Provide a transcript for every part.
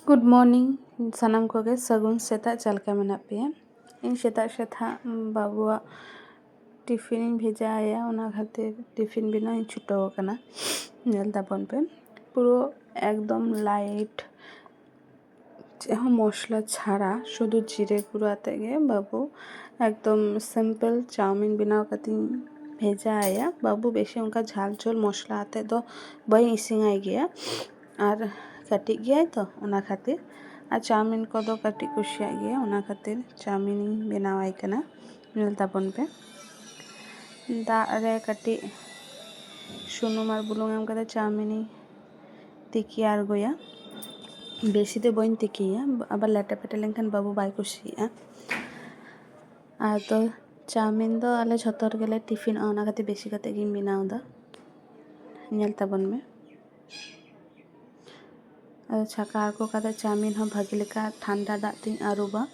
Good morning सानाम Koge सगुन सेता चलका मेना पेया इन सेता सेता बाबुआ टिफिन भेजा आया ओना खातिर टिफिन बिना इन छुटो कना नेल ताबन पे पुरो एकदम लाइट जहाँ मसला छाड़ा शुद्ध जीरे गुड़ आते गे बाबू एकदम सिंपल चाउमीन बनाव कती भेजा आया बाबू बेशी उनका झाल झोल मसला आते दो बई इसिंग आई गया और कटी गया तो ओना खातिर आ चाउमीन को दो कटी कुशिया गया ओना खातिर चाउमीन बनावाई कना नेल ताबन पे दाग रे कटी सुनुम और बुलुंग एम कते चाउमीन तिकी आर गोया बेशी दे बइन तिकिया आबार लेटे पेटे लेनखान बाबू बाय कुशिया और तो चाउमीन दो आले झतर गेले टिफिन ओना खातिर बेशी कते गिन बनाव दा नेल ताबन में छाका को कदा चाउमीन हम भागी लेका ठंडा दाग तीन आरुबा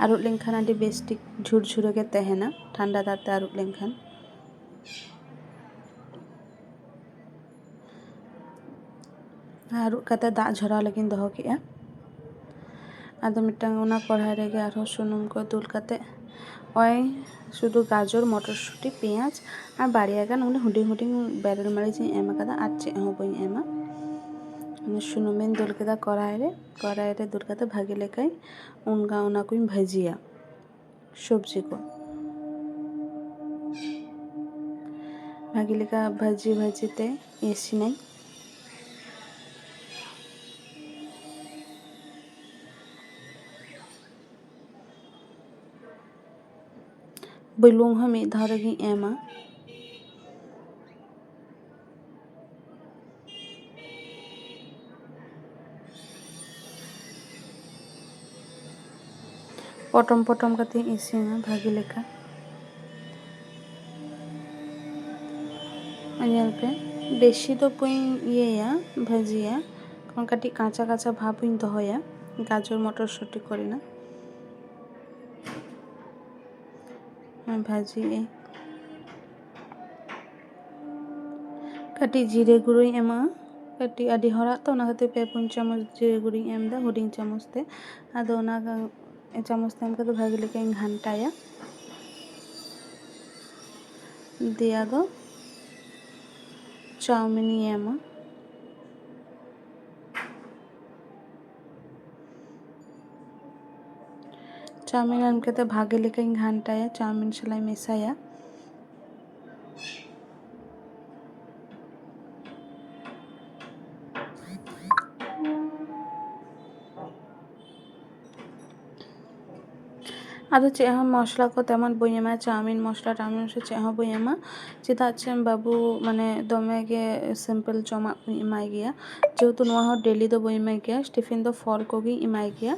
आरुब लेनखान आदि बेस्टिक झुरझुरे के तहना ठंडा दाग ते आरुब लेनखान आरुब कते दाग झरा लगिन दोहो केया आदो मिटांग ओना कढ़ाई रेगे आरो सुनुम को दुल कते ओय शुधु गाजर मटरशुटी पेंयाज और बाड़िया गान उन्हें हुडिंग हुडिंग बेरल मारिच एम कदा आज चे हो बई एमा सुनुमेन दुल केदा कढ़ाई रे दुल कते भागी लेकाई उनगा ओना कुछ भाजिया सब्जी को भागी लेका भाजी भाजीते एसी नहीं बुलुंग हम एक धार गी एमा पटम पटम कते इसिंगा भागी लेका अनियल पे बेशी तो पुई ये या भाजिया कौन कटी काँचा काँचा भाप पुई दोहोया गाजर मटरशुटी करी ना भाजी कटी जीरे गुड़ी एमा कटी आदि हरा तो ना खातिर पे 5 चामच जीरे गुड़ी एम दा हुडिंग चामच ते आदो ना चामच ते एम कते भागी लेके घंटाया दिया दो चाउमीन एमा चाउमीन एम कते भागे लेके घंटाया चाउमीन सलाई मेसाया आदो चे हम मसला को तेमन बइमा चाउमीन मसला टाउमीन से चे हम बइमा चेदा चे बाबू माने दमे गे सिंपल जमा इमाई गया जेहेतु नोआ हो डेली दो बइमा गया टिफिन दो फल को गी इमाई गया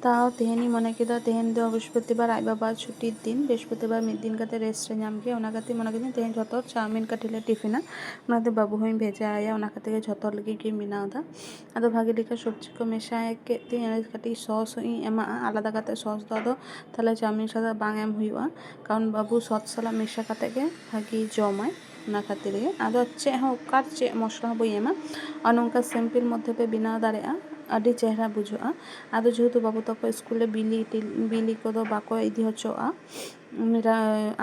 ताओ तेहनी मने केदा तेहन दो बृहस्पतिवार आई बाबा छुट्टी दिन बृहस्पतिवार मिद दिन कते रेस्ट नाम गया ओना कते मने केदा तेहन झतर चाउमीन कटिले टिफिना ओनाते बाबू होई भेजा आया ओना कते के झतर लगी के मिनाव दा आदो भागी लेका सब्जी को मेशाए के ते कटी सॉस एमा आलादा कते सॉस दो ताले चाउमीन सादा बांग एम हुआ कारण बाबू सॉस साला मेशा कते के भागी जमाय ना खातिर गे आदो चे हो कार चे मसला बई एमा और नोंका सिंपल मध्य पे बिना दाड़ेआ आदि चेहरा बुझुआ आदो जेहेतु बाबू तक स्कूल बिली को बाको इदी हचोआ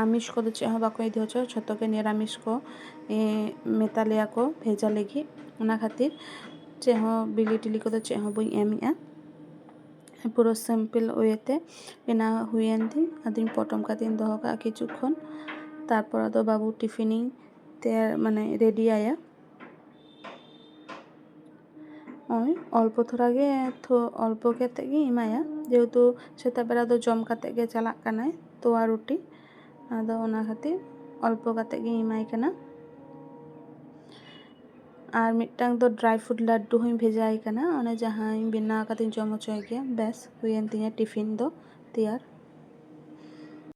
आमिष को चे हो बाको इदी हचो छतो के निरामिष को मेतालिया को भेजा लेगी ओना खातिर चे हो बिली टिली को चे हो बई एमिया पूरा सिंपल ओएते बिना हुएन थी आदिन पटम का दिन दोहो का किचुखन तारपर आदो बाबू टिफिनिंग ते माने रेडी आया ओय अल्प थोड़ा गे तो अल्प केते गे इमाया जेहेतु सेता बेरा दो जम कते गे चलाक कानाय तोवा रुटी आदो ओना खातिर अल्प कते गे इमाय कना और मिट्टांग दो ड्राई फ्रूट लड्डू हूँ भेजाई कना ओने जहाँ बिना कते जम होचोय गया बस हुएन तिया टिफिन दो तैयार।